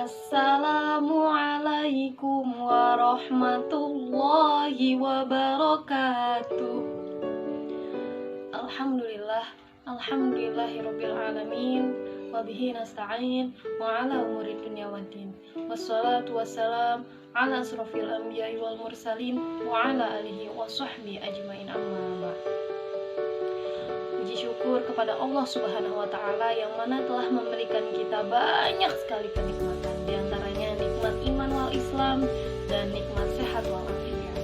Assalamualaikum warahmatullahi wabarakatuh. Alhamdulillahirabbil alamin, wabihi nasta'in wa ala umuri dunya waddin. Wassalatu wassalam ala asrofil anbiya'i wal mursalin wa ala alihi wa sahbihi ajmain, amma ba'd. Puji syukur kepada Allah Subhanahu wa Ta'ala yang mana telah memberikan kita banyak sekali kenikmatan, di antaranya nikmat iman wal Islam dan nikmat sehat wal afiat.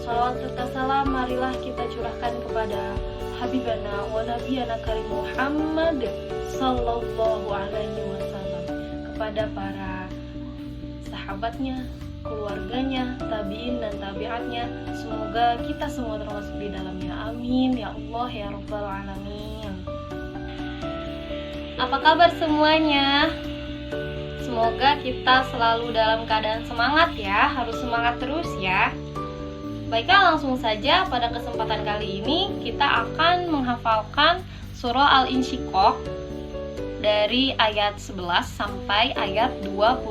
Salawat serta salam marilah kita curahkan kepada Habibana wa Nabiyana Karim Muhammad Sallallahu Alaihi Wasallam, kepada para sahabatnya, keluarganya, tabiin dan tabiatnya. Semoga kita semua termasuk di dalamnya. Amin ya Allah ya Rabbal Alamin. Apa kabar semuanya? Semoga kita selalu dalam keadaan semangat ya. Harus semangat terus ya. Baiklah, langsung saja pada kesempatan kali ini kita akan menghafalkan surah Al-Insyiqaq dari ayat 11 sampai ayat 25,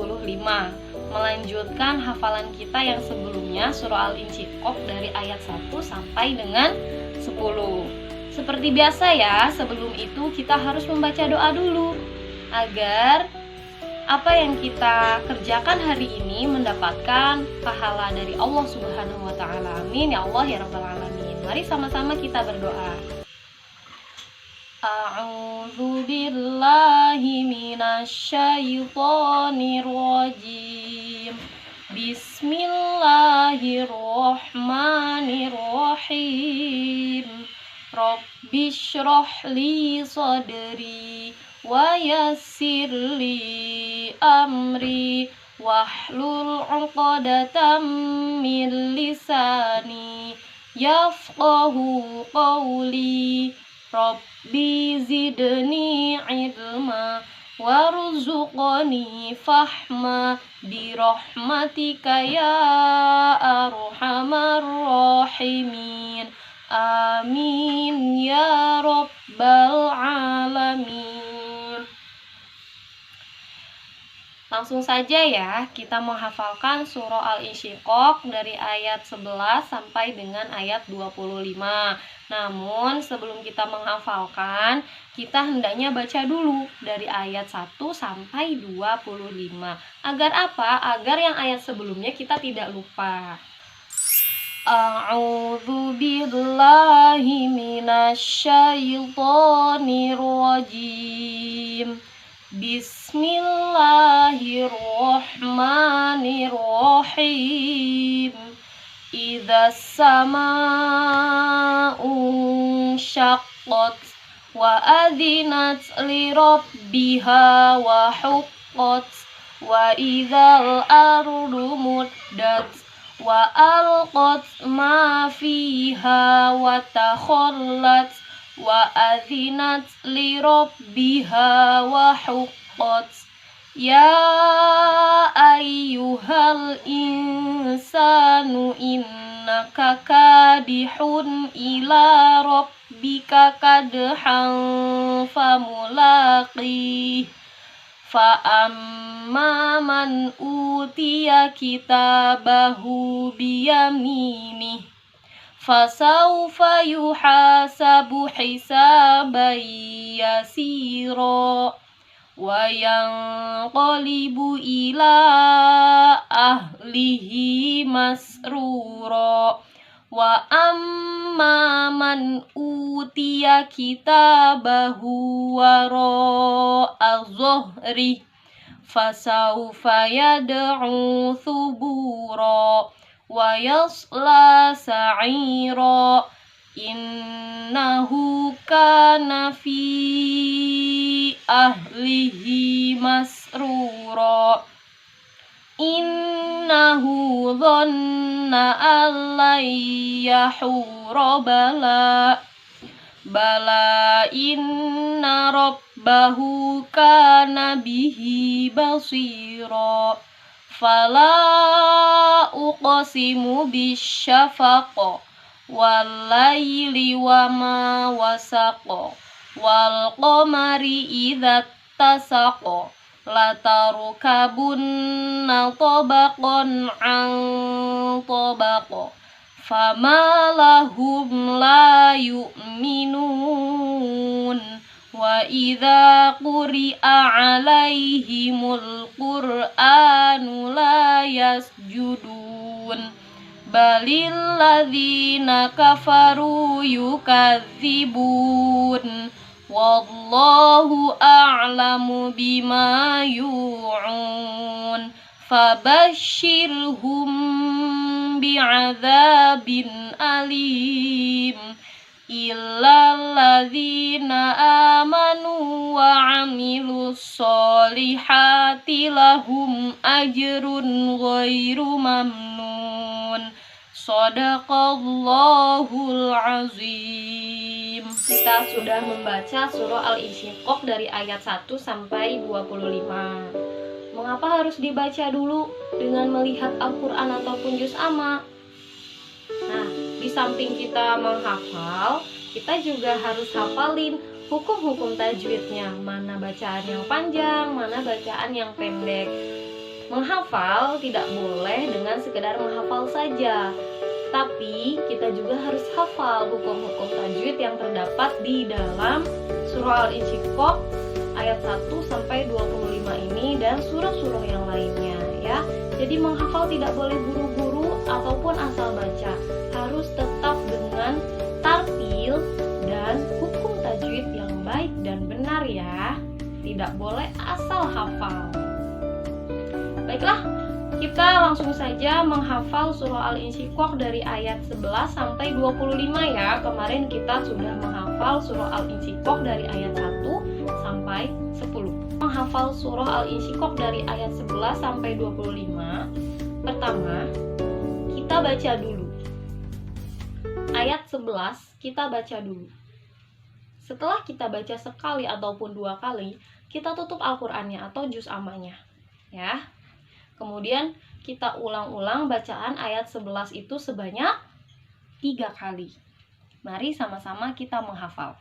melanjutkan hafalan kita yang sebelumnya, surah Al-Insyiqaq dari ayat 1 sampai dengan 10. Seperti biasa ya, sebelum itu kita harus membaca doa dulu agar apa yang kita kerjakan hari ini mendapatkan pahala dari Allah Subhanahu wa Ta'ala. Amin ya Allah ya Rabbal Alamin. Mari sama-sama kita berdoa. A'udzu billahi minasyaitonir rajim. Bismillahirrahmanirrahim. Rabbi shrah li sadri wa yassir li amri wahlul 'uqdatam min lisani yafqahu qawli. Rabbi zidni ilma warzuqni fahma birahmatika ya arhamar rahimin. Amin ya Rabbal Alamin. Langsung saja ya, kita menghafalkan surah Al-Insyiqaq dari ayat 11 sampai dengan ayat 25. Namun sebelum kita menghafalkan, kita hendaknya baca dulu dari ayat 1 sampai 25. Agar apa? Agar yang ayat sebelumnya kita tidak lupa. A'udzu billahi minasyaitonir rajim. Bismillahirrahmanirrahim. Idzas samaa'u syaqqat wa adzinat li rabbiha wa huqqat wa idzal ardu muddat wa alqat ma fiha wa takhallat wa adzinat li rabbiha wa huqqat. Ya ayyuhal insanu innaka kadihun ila rabbika kadhan famulaqih. Fa'amma man utiya kitabahu biyaminih fasawfa yuhasabu hisaban yasira wa yanqalibu ila ahlihi masrura. Wa amma man utiya kitabahu wara'a dhahri fasawfa yad'u thubura wa yasla sa'ira. Innahu kana fi ahlihi masrura. Innahu dhanna an yahura bala inna rabbahu kana bihi basira. Fala uqsimu bisyafaq wal-laili wa ma wasaq wal qamari idza tasaqa latarkabunna tabaqan an tabaq fama lahum la yu'minun wa idza quri'a 'alaihimul qur'anu la yasjudun balil ladzina kafaru yukadzibun wallahu a'lamu bima yu'un fabashshirhum bi'adzabin alim illal ladzina amanu wa 'amilus solihati lahum ajrun ghairu mamnun. Shadaqallahul azim. Kita sudah membaca surah Al-Insyiqaq dari ayat 1 sampai 25. Mengapa harus dibaca dulu dengan melihat Al-Quran ataupun juz amma? Nah, di samping kita menghafal, kita juga harus hafalin hukum-hukum tajwidnya. Mana bacaan yang panjang, mana bacaan yang pendek. Menghafal tidak boleh dengan sekedar menghafal saja, tapi kita juga harus hafal hukum-hukum tajwid yang terdapat di dalam surah Al-Insyiqaq ayat 1 sampai 25 ini dan surah-surah yang lainnya ya. Jadi menghafal tidak boleh buru-buru ataupun asal baca, harus tetap dengan tartil dan hukum tajwid yang baik dan benar ya. Tidak boleh asal hafal. Baiklah, kita langsung saja menghafal surah Al-Insyiqaq dari ayat 11 sampai 25 ya. Kemarin kita sudah menghafal surah Al-Insyiqaq dari ayat 1 sampai 10. Menghafal surah Al-Insyiqaq dari ayat 11 sampai 25. Pertama, kita baca dulu. Ayat 11 kita baca dulu. Setelah kita baca sekali ataupun dua kali, kita tutup Al-Qur'annya atau juz ammanya ya. Kemudian kita ulang-ulang bacaan ayat 11 itu sebanyak 3 kali. Mari sama-sama kita menghafal.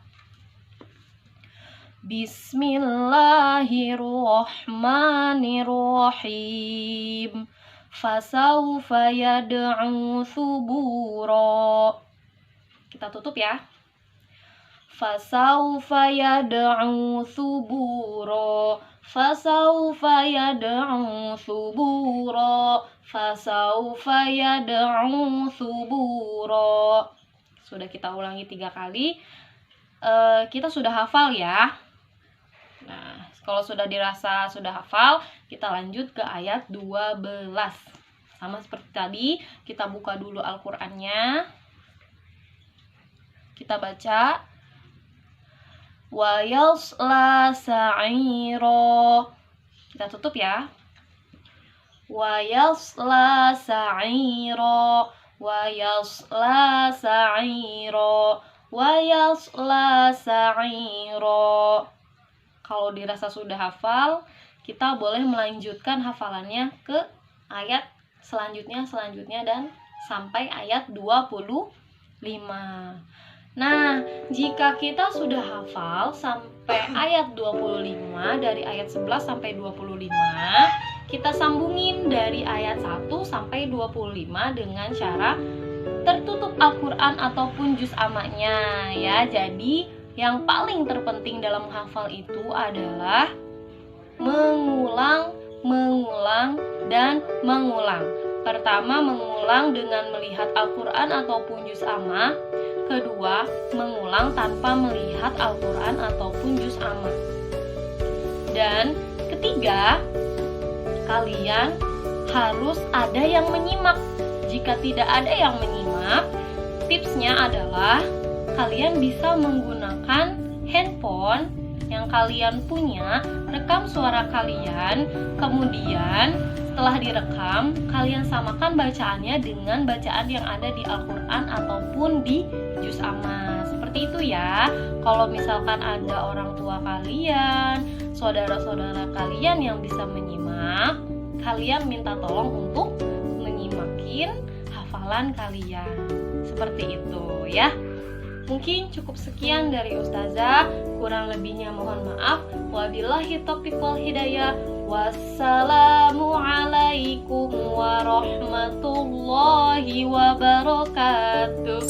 Bismillahirrahmanirrahim. Fasawfa yad'u thubura. Kita tutup ya. Fasawfa yad'u thubura. Fasawfa yad'u thubura. Fasawfa yad'u thubura. Sudah kita ulangi 3 kali. Kita sudah hafal ya. Nah, kalau sudah dirasa sudah hafal, kita lanjut ke ayat 12. Sama seperti tadi, kita buka dulu Al-Qur'annya. Kita baca wa yasla sa'ira. Kita tutup ya. Wa yasla sa'ira. Wa yasla sa'ira. Wa yasla sa'ira. Kalau dirasa sudah hafal, kita boleh melanjutkan hafalannya ke ayat selanjutnya dan sampai ayat 25. Nah, jika kita sudah hafal sampai ayat 25, dari ayat 11 sampai 25, kita sambungin dari ayat 1 sampai 25 dengan cara tertutup Al-Quran ataupun juz ammanya ya. Jadi, yang paling terpenting dalam menghafal itu adalah mengulang, dan mengulang. Pertama, mengulang dengan melihat Al-Quran ataupun juz amma. Kedua, mengulang tanpa melihat Al-Quran ataupun juz amma. Dan ketiga, kalian harus ada yang menyimak. Jika tidak ada yang menyimak, tipsnya adalah kalian bisa menggunakan handphone yang kalian punya, rekam suara kalian, kemudian setelah direkam, kalian samakan bacaannya dengan bacaan yang ada di Al-Quran ataupun di juz amma. Seperti itu ya. Kalau misalkan ada orang tua kalian, saudara-saudara kalian yang bisa menyimak, kalian minta tolong untuk menyimakin hafalan kalian. Seperti itu ya. Mungkin cukup sekian dari Ustazah, kurang lebihnya mohon maaf. Wabillahi taufiq wal hidayah. Wassalamualaikum warahmatullahi wabarakatuh.